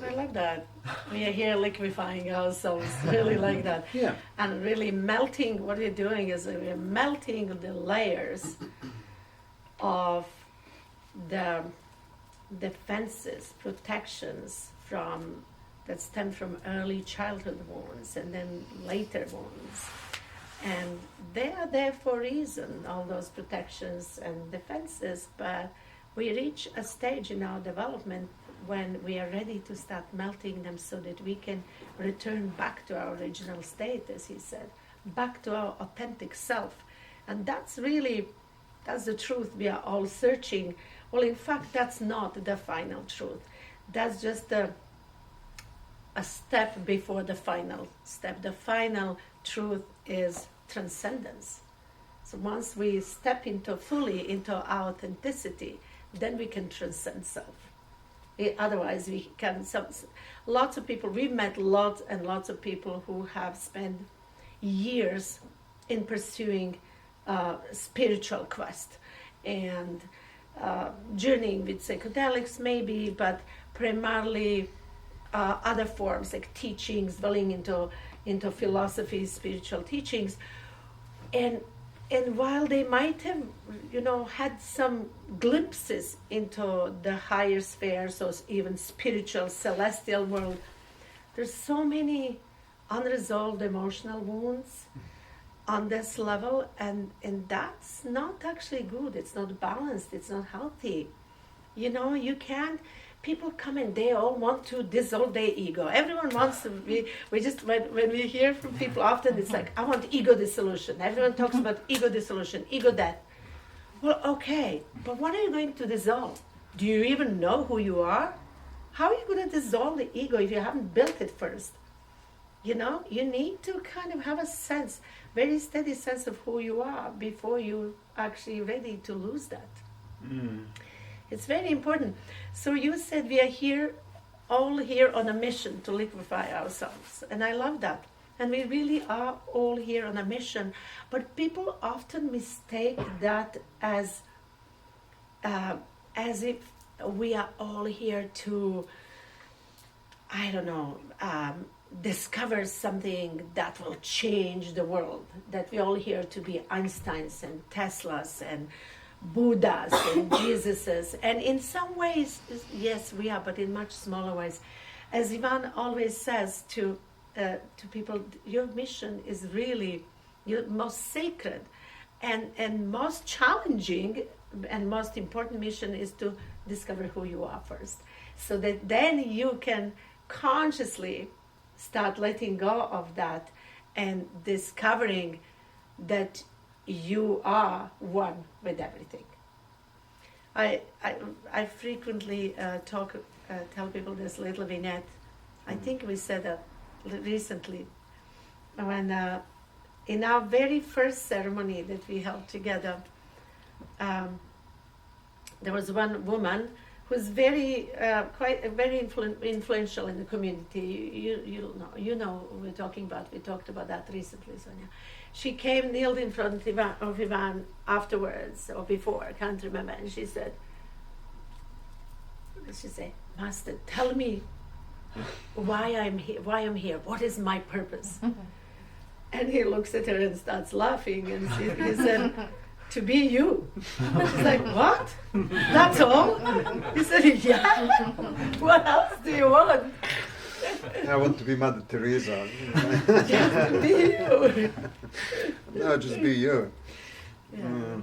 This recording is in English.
I love that. We are here liquefying ourselves, really like that. Yeah. And really melting, what we're doing is we're melting the layers of the defenses, protections that stem from early childhood wounds and then later wounds. And they are there for a reason, all those protections and defenses, but we reach a stage in our development when we are ready to start melting them so that we can return back to our original state, as he said, back to our authentic self. And that's the truth we are all searching. Well, in fact, that's not the final truth. That's just a step before the final step. The final truth is transcendence. So once we step fully into our authenticity, then we can transcend self. Otherwise, we can. Lots of people. We've met lots and lots of people who have spent years in pursuing spiritual quest and journeying with psychedelics, maybe, but primarily other forms like teachings, dwelling into philosophy, spiritual teachings, and while they might have, had some glimpses into the higher spheres or even spiritual, celestial world, there's so many unresolved emotional wounds on this level, and that's not actually good. It's not balanced. It's not healthy. You can't. People come and they all want to dissolve their ego. Everyone wants to be. When we hear from people often, it's like, I want ego dissolution. Everyone talks about ego dissolution, ego death. Well, okay, but what are you going to dissolve? Do you even know who you are? How are you going to dissolve the ego if you haven't built it first? You need to kind of have a sense, very steady sense of who you are before you're actually ready to lose that. Mm. It's very important. So you said we are all here on a mission to liquefy ourselves. And I love that. And we really are all here on a mission. But people often mistake that as if we are all here to, discover something that will change the world. That we're all here to be Einsteins and Teslas and Buddhas and Jesuses, and in some ways, yes, we are, but in much smaller ways. As Ivan always says to people, your mission is really your most sacred and most challenging and most important mission is to discover who you are first, so that then you can consciously start letting go of that and discovering that you are one with everything. I frequently tell people this little vignette. I think we said that recently when in our very first ceremony that we held together, there was one woman who's very influential in the community. You know what we're talking about. We talked about that recently, Sonia. She came, kneeled in front of Ivan afterwards or before, I can't remember, and she said, Master, tell me why I'm here. What is my purpose? And he looks at her and starts laughing, and he said, to be you. She's like, what? That's all? He said, yeah. What else do you want? I want to be Mother Teresa. Just be you. No, just be you. Yeah.